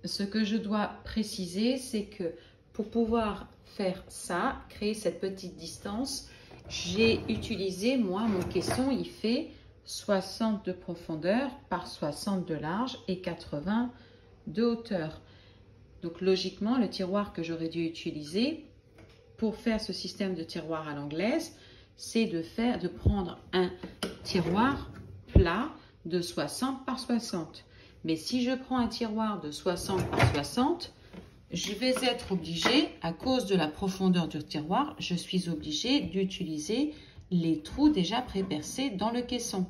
ce que je dois préciser, c'est que pour pouvoir faire ça, créer cette petite distance, j'ai utilisé, moi, mon caisson, il fait 60 de profondeur par 60 de large et 80 de hauteur. Donc logiquement, le tiroir que j'aurais dû utiliser pour faire ce système de tiroir à l'anglaise, c'est de prendre un tiroir plat de 60 par 60. Mais si je prends un tiroir de 60 par 60, je vais être obligée, à cause de la profondeur du tiroir, je suis obligée d'utiliser les trous déjà pré-percés dans le caisson.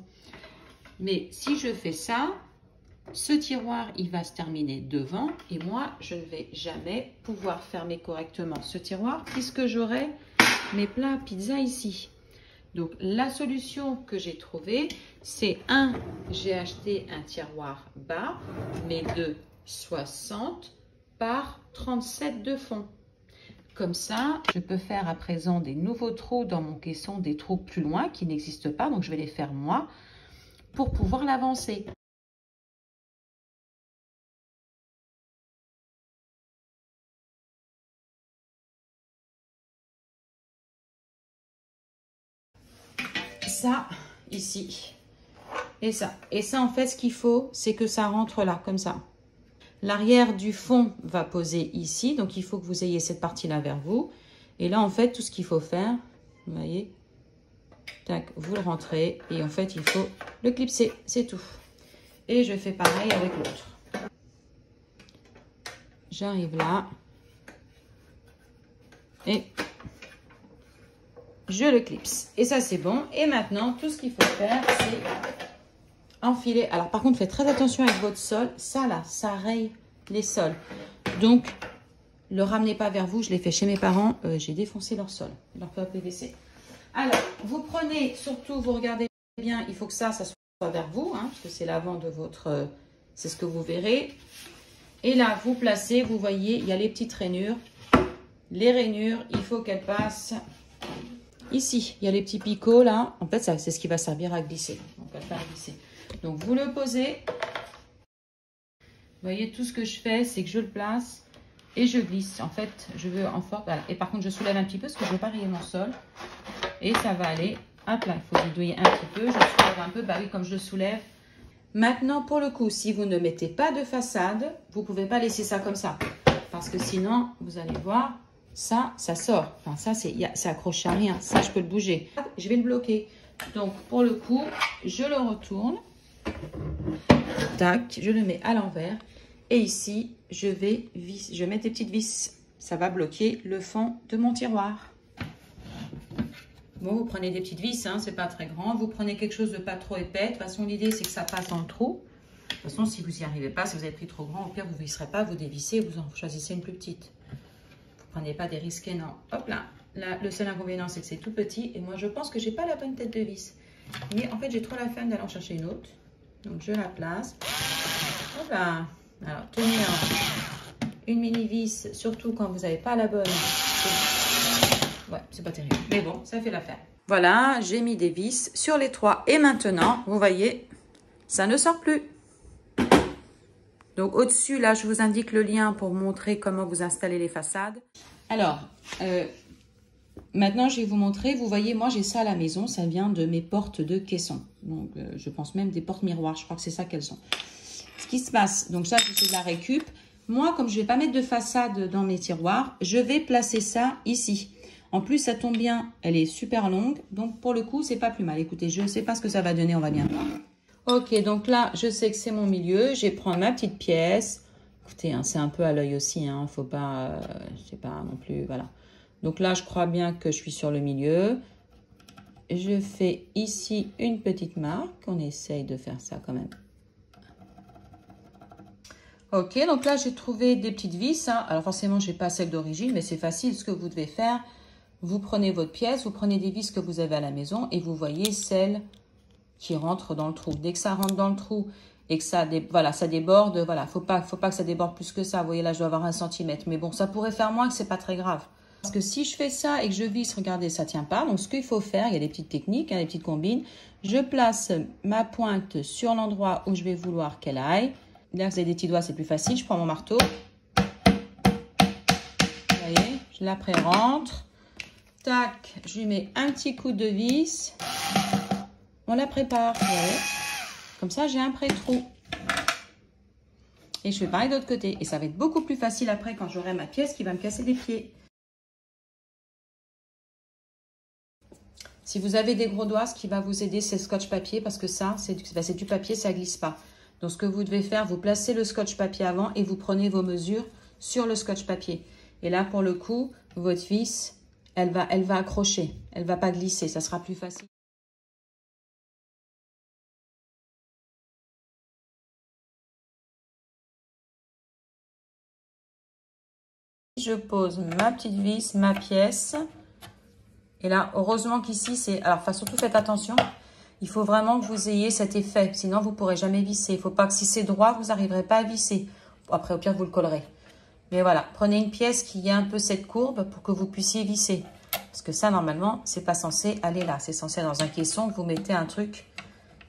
Mais si je fais ça, ce tiroir, il va se terminer devant et moi, je ne vais jamais pouvoir fermer correctement ce tiroir puisque j'aurai mes plats à pizza ici. Donc, la solution que j'ai trouvée, c'est j'ai acheté un tiroir bas, mais de 60 par 37 de fond. Comme ça, je peux faire à présent des nouveaux trous dans mon caisson, des trous plus loin qui n'existent pas. Donc, je vais les faire moi pour pouvoir l'avancer. Ça, ici. Et ça. Et ça, en fait, ce qu'il faut, c'est que ça rentre là, comme ça. L'arrière du fond va poser ici. Donc, il faut que vous ayez cette partie-là vers vous. Et là, en fait, tout ce qu'il faut faire, vous voyez, tac, vous le rentrez. Et en fait, il faut le clipser. C'est tout. Et je fais pareil avec l'autre. J'arrive là. Et je le clipse. Et ça, c'est bon. Et maintenant, tout ce qu'il faut faire, c'est enfiler. Alors, par contre, faites très attention avec votre sol. Ça, là, ça raye les sols. Donc, le ramenez pas vers vous. Je l'ai fait chez mes parents. J'ai défoncé leur sol, leur peu PVC. Alors, vous prenez, surtout, vous regardez bien. Il faut que ça soit vers vous, hein, parce que c'est l'avant de votre... c'est ce que vous verrez. Et là, vous placez, vous voyez, il y a les petites rainures. Les rainures, il faut qu'elles passent... Ici, il y a les petits picots là. En fait, c'est ce qui va servir à glisser. Donc, à faire glisser. Donc, vous le posez. Vous voyez, tout ce que je fais, c'est que je le place et je glisse. En fait, je veux en forme. Voilà. Et par contre, je soulève un petit peu parce que je veux pas rayer mon sol. Et ça va aller. Hop là, il faut bidouiller un petit peu. Je soulève un peu. Bah oui, comme je le soulève. Maintenant, pour le coup, si vous ne mettez pas de façade, vous ne pouvez pas laisser ça comme ça. Parce que sinon, vous allez voir... ça sort. Enfin, ça, c'est accroché à rien. Ça, je peux le bouger. Je vais le bloquer. Donc, pour le coup, je le retourne. Tac, je le mets à l'envers. Et ici, je vais mettre des petites vis. Ça va bloquer le fond de mon tiroir. Bon, vous prenez des petites vis, hein, c'est pas très grand. Vous prenez quelque chose de pas trop épais. De toute façon, l'idée, c'est que ça passe dans le trou. De toute façon, si vous n'y arrivez pas, si vous avez pris trop grand, au pire, vous ne visserez pas, vous dévissez, vous en choisissez une plus petite. Prenez pas des risques énormes. Hop là. Là, le seul inconvénient, c'est que c'est tout petit. Et moi, je pense que j'ai pas la bonne tête de vis. Mais en fait, j'ai trop la flemme d'aller en chercher une autre. Donc, je la place. Hop là. Alors, tenir une mini vis, surtout quand vous n'avez pas la bonne. Ouais, c'est pas terrible. Mais bon, ça fait l'affaire. Voilà, j'ai mis des vis sur les trois. Et maintenant, vous voyez, ça ne sort plus. Donc, au-dessus, là, je vous indique le lien pour montrer comment vous installez les façades. Alors, maintenant, je vais vous montrer. Vous voyez, moi, j'ai ça à la maison. Ça vient de mes portes de caisson. Donc, je pense même des portes miroirs. Je crois que c'est ça qu'elles sont. Ce qui se passe, donc ça, c'est de la récup. Moi, comme je ne vais pas mettre de façade dans mes tiroirs, je vais placer ça ici. En plus, ça tombe bien. Elle est super longue. Donc, pour le coup, c'est pas plus mal. Écoutez, je ne sais pas ce que ça va donner. On va bien voir. Ok, donc là, je sais que c'est mon milieu. Je vais prendre ma petite pièce. Écoutez, hein, c'est un peu à l'œil aussi. Hein, faut pas, je sais pas non plus, voilà. Donc là, je crois bien que je suis sur le milieu. Je fais ici une petite marque. On essaye de faire ça quand même. Ok, donc là, j'ai trouvé des petites vis. Hein. Alors forcément, je n'ai pas celle d'origine, mais c'est facile. Ce que vous devez faire, vous prenez votre pièce, vous prenez des vis que vous avez à la maison et vous voyez celle qui rentre dans le trou. Dès que ça rentre dans le trou et que ça, voilà, ça déborde, voilà, faut pas que ça déborde plus que ça. Vous voyez, là, je dois avoir 1 centimètre. Mais bon, ça pourrait faire moins, que c'est pas très grave. Parce que si je fais ça et que je visse, regardez, ça tient pas. Donc, ce qu'il faut faire, il y a des petites techniques, hein, des petites combines. Je place ma pointe sur l'endroit où je vais vouloir qu'elle aille. Là, vous avez des petits doigts, c'est plus facile. Je prends mon marteau. Vous voyez, je la pré-rentre. Tac, je lui mets un petit coup de vis. On la prépare, vous voyez. Comme ça, j'ai un pré-trou. Et je fais pareil de l'autre côté. Et ça va être beaucoup plus facile après quand j'aurai ma pièce qui va me casser les pieds. Si vous avez des gros doigts, ce qui va vous aider, c'est le scotch papier. Parce que ça, c'est du papier, ça ne glisse pas. Donc, ce que vous devez faire, vous placez le scotch papier avant et vous prenez vos mesures sur le scotch papier. Et là, pour le coup, votre vis, elle va accrocher. Elle ne va pas glisser. Ça sera plus facile. Je pose ma petite vis, ma pièce. Et là, heureusement qu'ici, c'est... Alors, surtout, faites attention. Il faut vraiment que vous ayez cet effet. Sinon, vous ne pourrez jamais visser. Il ne faut pas que si c'est droit, vous n'arriverez pas à visser. Après, au pire, vous le collerez. Mais voilà, prenez une pièce qui a un peu cette courbe pour que vous puissiez visser. Parce que ça, normalement, c'est pas censé aller là. C'est censé dans un caisson, vous mettez un truc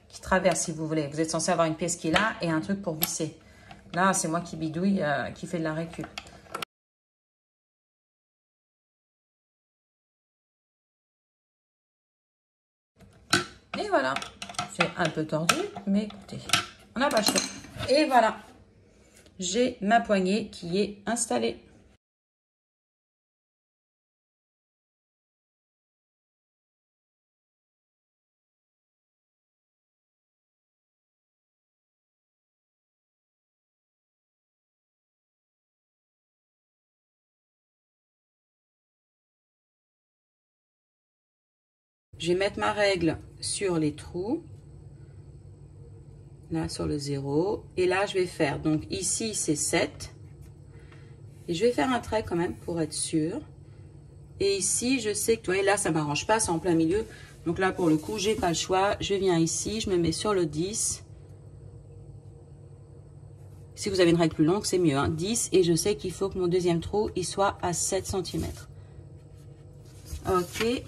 qui traverse, si vous voulez. Vous êtes censé avoir une pièce qui est là et un truc pour visser. Là, c'est moi qui bidouille, qui fait de la récup. Et voilà. C'est un peu tordu, mais écoutez, on n'a pas le choix. Et voilà. J'ai ma poignée qui est installée. Je vais mettre ma règle sur les trous. Là, sur le 0. Et là, je vais faire, donc ici, c'est 7. Et je vais faire un trait quand même pour être sûr. Et ici, je sais que, vous voyez, là, ça ne m'arrange pas, c'est en plein milieu. Donc là, pour le coup, j'ai pas le choix. Je viens ici, je me mets sur le 10. Si vous avez une règle plus longue, c'est mieux. Hein, 10, et je sais qu'il faut que mon deuxième trou, il soit à 7 cm. Ok.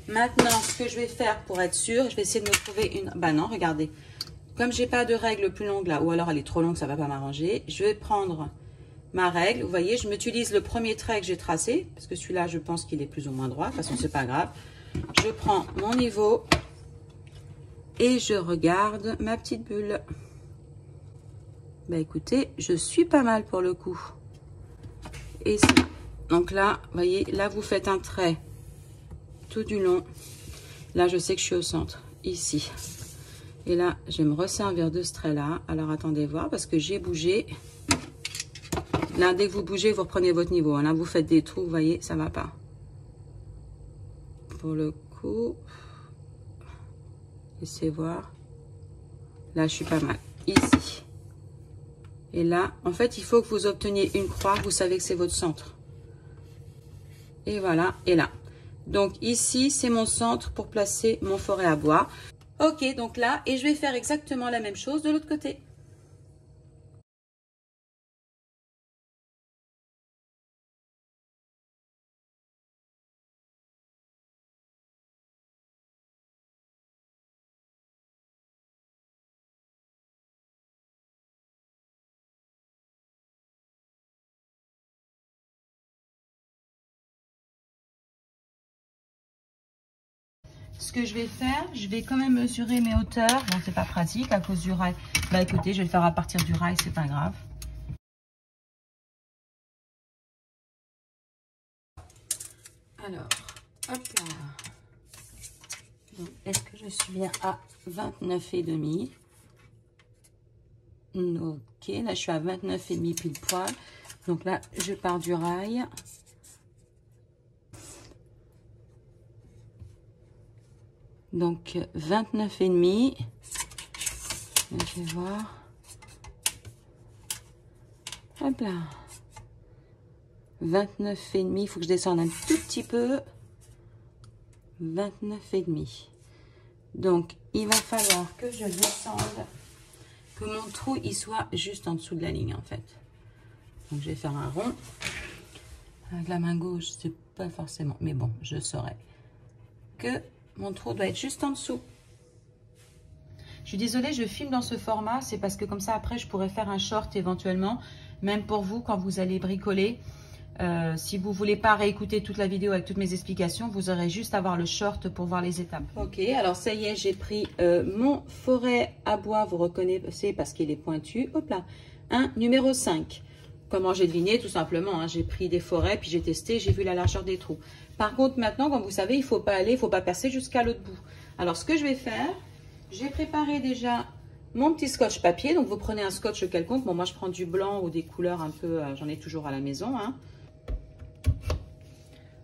Maintenant, ce que je vais faire pour être sûr, je vais essayer de me trouver une... Bah non, regardez. Comme j'ai pas de règle plus longue là, ou alors elle est trop longue, ça va pas m'arranger. Je vais prendre ma règle. Vous voyez, je m'utilise le premier trait que j'ai tracé, parce que celui-là, je pense qu'il est plus ou moins droit. De toute façon, c'est pas grave. Je prends mon niveau et je regarde ma petite bulle. Bah écoutez, je suis pas mal pour le coup. Et ça. Donc là, vous voyez, là vous faites un trait tout du long. Là, je sais que je suis au centre, ici. Et là, je vais me resservir de ce trait-là. Alors, attendez voir, parce que j'ai bougé. Là, dès que vous bougez, vous reprenez votre niveau. Là, vous faites des trous, vous voyez, ça va pas. Pour le coup, laissez voir. Là, je suis pas mal. Ici. Et là, en fait, il faut que vous obteniez une croix. Vous savez que c'est votre centre. Et voilà, et là. Donc, ici, c'est mon centre pour placer mon forêt à bois. Ok, donc là, et je vais faire exactement la même chose de l'autre côté. Ce que je vais faire, je vais quand même mesurer mes hauteurs. Bon, c'est pas pratique à cause du rail. Bah écoutez, je vais le faire à partir du rail, c'est pas grave. Alors, hop là. Est-ce que je suis bien à 29,5? Ok, là je suis à 29,5 pile poil. Donc là, je pars du rail. Donc 29,5. Je vais voir. Hop là. 29,5. Il faut que je descende un tout petit peu. 29,5. Donc, il va falloir que je descende, que mon trou il soit juste en dessous de la ligne en fait. Donc, je vais faire un rond. Avec la main gauche, c'est pas forcément, mais bon, je saurai que mon trou doit être juste en dessous. Je suis désolée, je filme dans ce format, c'est parce que comme ça après je pourrais faire un short éventuellement, même pour vous quand vous allez bricoler. Si vous voulez pas réécouter toute la vidéo avec toutes mes explications, vous aurez juste à voir le short pour voir les étapes. Ok, alors ça y est, j'ai pris mon forêt à bois, vous reconnaissez parce qu'il est pointu. Hop là, un numéro 5. Comment j'ai deviné? Tout simplement, hein, j'ai pris des forêts, puis j'ai testé, j'ai vu la largeur des trous. Par contre, maintenant, comme vous savez, il faut pas percer jusqu'à l'autre bout. Alors, ce que je vais faire, j'ai préparé déjà mon petit scotch papier. Donc, vous prenez un scotch quelconque. Bon, moi, je prends du blanc ou des couleurs un peu, j'en ai toujours à la maison, hein.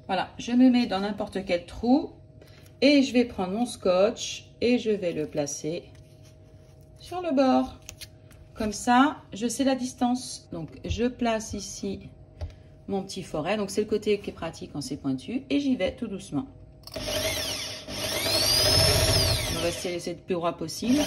Voilà, je me mets dans n'importe quel trou et je vais prendre mon scotch et je vais le placer sur le bord. Comme ça, je sais la distance. Donc, je place ici mon petit forêt. Donc, c'est le côté qui est pratique quand c'est pointu. Et j'y vais tout doucement. On va essayer de laisser le plus droit possible.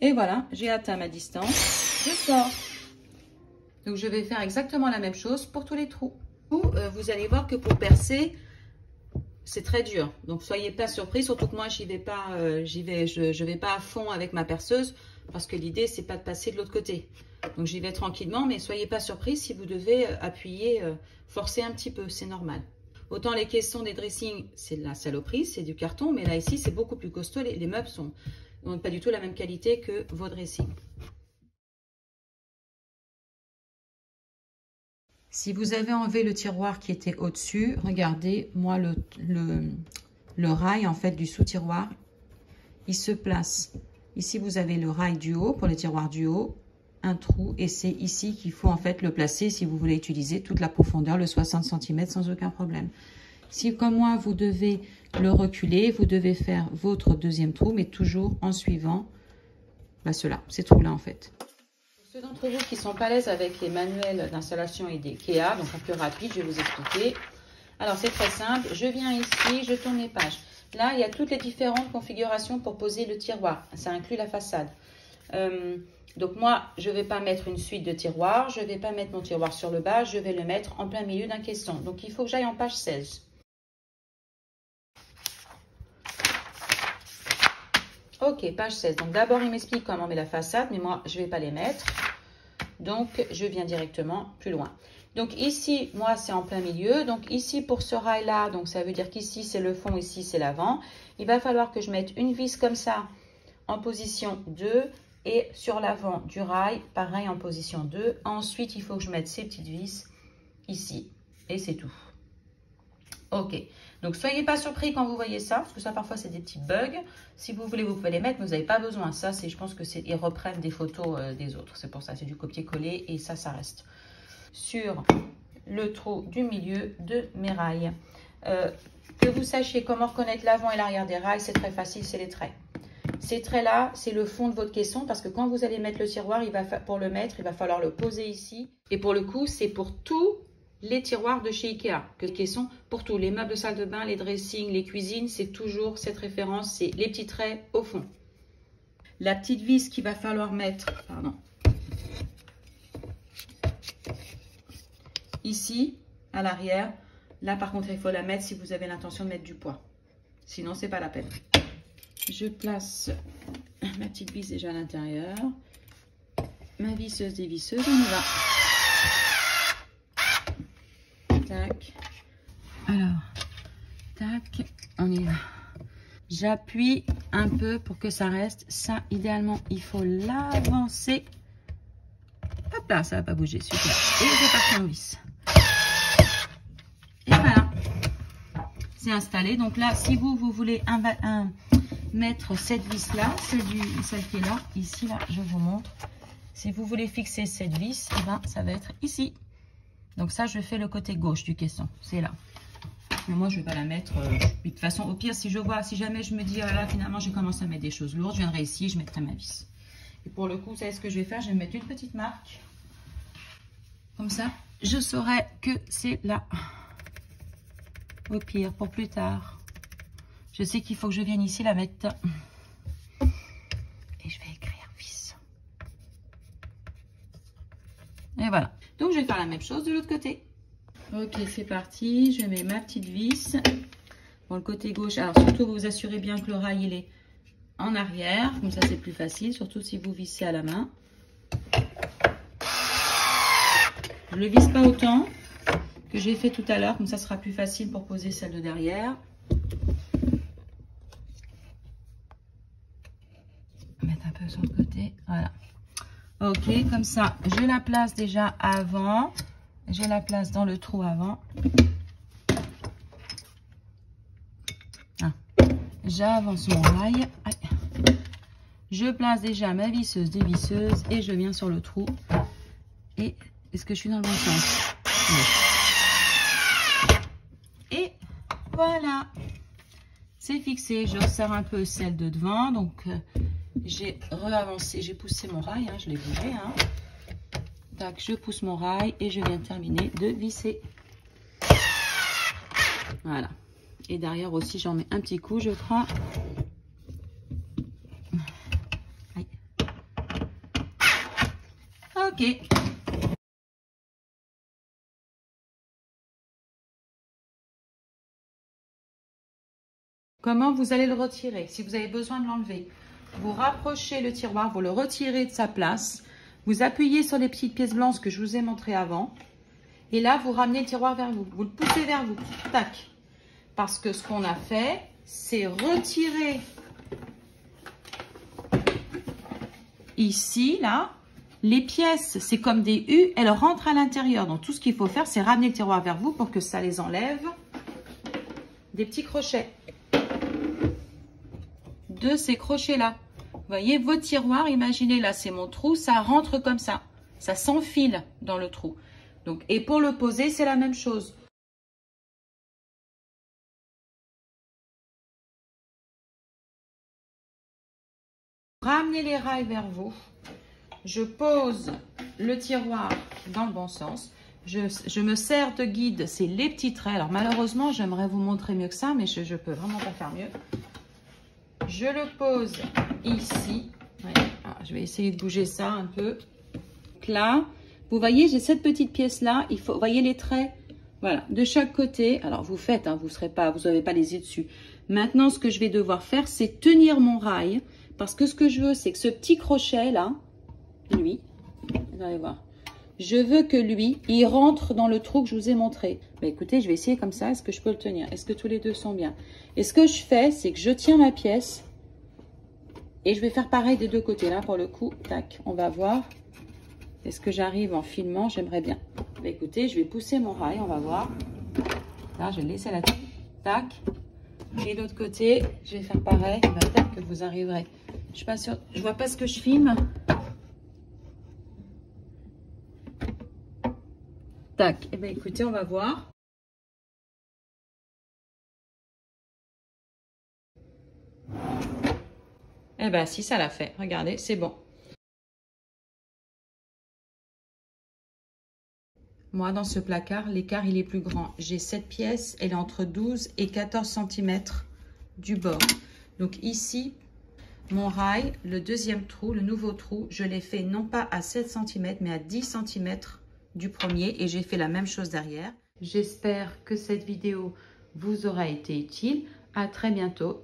Et voilà, j'ai atteint ma distance, je sors. Donc je vais faire exactement la même chose pour tous les trous. Vous allez voir que pour percer, c'est très dur. Donc soyez pas surpris, surtout que moi je vais pas à fond avec ma perceuse parce que l'idée c'est pas de passer de l'autre côté. Donc j'y vais tranquillement, mais soyez pas surpris si vous devez appuyer, forcer un petit peu, c'est normal. Autant les caissons des dressings, c'est de la saloperie, c'est du carton, mais là ici c'est beaucoup plus costaud, les meubles n'ont pas du tout la même qualité que vos dressings. Si vous avez enlevé le tiroir qui était au-dessus, regardez, moi le rail en fait du sous-tiroir, il se place. Ici vous avez le rail du haut, pour le tiroir du haut, un trou, et c'est ici qu'il faut en fait le placer si vous voulez utiliser toute la profondeur, le 60 cm sans aucun problème. Si comme moi vous devez le reculer, vous devez faire votre deuxième trou, mais toujours en suivant ceux-là, ces trous-là en fait. Pour ceux d'entre vous qui sont pas à l'aise avec les manuels d'installation et des IKEA, donc un peu rapide, je vais vous expliquer. Alors c'est très simple, je viens ici, je tourne les pages. Là, il y a toutes les différentes configurations pour poser le tiroir. Ça inclut la façade. Donc moi, je ne vais pas mettre une suite de tiroirs, je ne vais pas mettre mon tiroir sur le bas, je vais le mettre en plein milieu d'un caisson. Donc il faut que j'aille en page 16. Ok, page 16. Donc d'abord, il m'explique comment on met la façade, mais moi, je ne vais pas les mettre. Donc, je viens directement plus loin. Donc ici, moi, c'est en plein milieu. Donc ici, pour ce rail-là, donc ça veut dire qu'ici, c'est le fond, ici, c'est l'avant. Il va falloir que je mette une vis comme ça en position 2 et sur l'avant du rail, pareil, en position 2. Ensuite, il faut que je mette ces petites vis ici. Et c'est tout. Ok. Donc, soyez pas surpris quand vous voyez ça, parce que ça, parfois, c'est des petits bugs. Si vous voulez, vous pouvez les mettre, mais vous n'avez pas besoin. Ça, je pense que ils reprennent des photos des autres. C'est pour ça, c'est du copier-coller et ça reste sur le trou du milieu de mes rails. Que vous sachiez comment reconnaître l'avant et l'arrière des rails, c'est très facile, c'est les traits. Ces traits-là, c'est le fond de votre caisson, parce que quand vous allez mettre le tiroir, pour le mettre, il va falloir le poser ici. Et pour le coup, c'est pour tous les tiroirs de chez Ikea, que les caissons, pour tous les meubles de salle de bain, les dressings, les cuisines, c'est toujours cette référence, c'est les petits traits au fond. La petite vis qu'il va falloir mettre, ici, à l'arrière, là par contre, il faut la mettre si vous avez l'intention de mettre du poids. Sinon, c'est pas la peine. Je place ma petite vis déjà à l'intérieur. Ma visseuse dévisseuse, on y va. Tac. Alors, tac, on y va. J'appuie un peu pour que ça reste. Ça, idéalement, il faut l'avancer. Hop là, ça va pas bouger, super. Et je pars en vis. Et voilà. C'est installé. Donc là, si vous voulez mettre cette vis là, celle qui est là, ici, là, je vous montre. Si vous voulez fixer cette vis, eh ben, ça va être ici. Donc ça, je fais le côté gauche du caisson, c'est là. Mais moi, je ne vais pas la mettre. De toute façon, au pire, si jamais je me dis, ah là, finalement, je commence à mettre des choses lourdes, je viendrai ici, je mettrai ma vis. Et pour le coup, vous savez ce que je vais faire? Je vais mettre une petite marque. Comme ça, je saurai que c'est là. Au pire, pour plus tard. Je sais qu'il faut que je vienne ici la mettre. Et voilà. Donc, je vais faire la même chose de l'autre côté. Ok, c'est parti. Je mets ma petite vis. Bon, le côté gauche. Alors, surtout, vous vous assurez bien que le rail, il est en arrière. Comme ça, c'est plus facile. Surtout si vous vissez à la main. Je ne le visse pas autant que j'ai fait tout à l'heure. Comme ça sera plus facile pour poser celle de derrière. Mettre un peu sur le côté. Voilà. Ok, comme ça, je la place déjà avant. Je la place dans le trou avant. Ah. J'avance mon rail. Je place déjà ma visseuse dévisseuse et je viens sur le trou. Et est-ce que je suis dans le bon sens? Oui. Et voilà. C'est fixé. Je resserre un peu celle de devant. Donc, j'ai reavancé, j'ai poussé mon rail, hein, je l'ai bougé. Hein. Tac, je pousse mon rail et je viens de terminer de visser. Voilà. Et derrière aussi, j'en mets un petit coup, je crois. Aïe. Ok. Comment vous allez le retirer? Si vous avez besoin de l'enlever, vous rapprochez le tiroir, vous le retirez de sa place. Vous appuyez sur les petites pièces blanches que je vous ai montrées avant. Et là, vous ramenez le tiroir vers vous. Vous le poussez vers vous. Tac. Parce que ce qu'on a fait, c'est retirer ici, là, les pièces. C'est comme des U, elles rentrent à l'intérieur. Donc, tout ce qu'il faut faire, c'est ramener le tiroir vers vous pour que ça les enlève des petits crochets. De ces crochets-là. Vous voyez, vos tiroirs, imaginez, là, c'est mon trou, ça rentre comme ça. Ça s'enfile dans le trou. Donc, et pour le poser, c'est la même chose. Ramenez les rails vers vous. Je pose le tiroir dans le bon sens. Je me sers de guide, c'est les petits traits. Alors, malheureusement, j'aimerais vous montrer mieux que ça, mais je ne peux vraiment pas faire mieux. Je le pose ici. Ouais. Alors, je vais essayer de bouger ça un peu. Donc là, vous voyez, j'ai cette petite pièce-là. Il faut, vous voyez les traits? Voilà, de chaque côté. Alors, vous faites, hein, vous n'avez pas les yeux dessus. Maintenant, ce que je vais devoir faire, c'est tenir mon rail. Parce que ce que je veux, c'est que ce petit crochet-là, lui, vous allez voir. Je veux que lui, il rentre dans le trou que je vous ai montré. Bah, écoutez, je vais essayer comme ça. Est-ce que je peux le tenir? Est-ce que tous les deux sont bien? Et ce que je fais, c'est que je tiens ma pièce. Et je vais faire pareil des deux côtés. Là, pour le coup, tac, on va voir. Est-ce que j'arrive en filmant? J'aimerais bien. Bah, écoutez, je vais pousser mon rail, on va voir. Là, je vais le laisser là-dessus. Tac. Et l'autre côté, je vais faire pareil. Bah, peut-être que vous arriverez. Je suis pas sûre. Je vois pas ce que je filme. Tac. Et bien, écoutez, on va voir. Eh bien, si, ça l'a fait. Regardez, c'est bon. Moi, dans ce placard, l'écart, il est plus grand. J'ai cette pièce, elle est entre 12 et 14 cm du bord. Donc ici, mon rail, le deuxième trou, le nouveau trou, je l'ai fait non pas à 7 cm, mais à 10 cm du premier. Et j'ai fait la même chose derrière. J'espère que cette vidéo vous aura été utile. À très bientôt.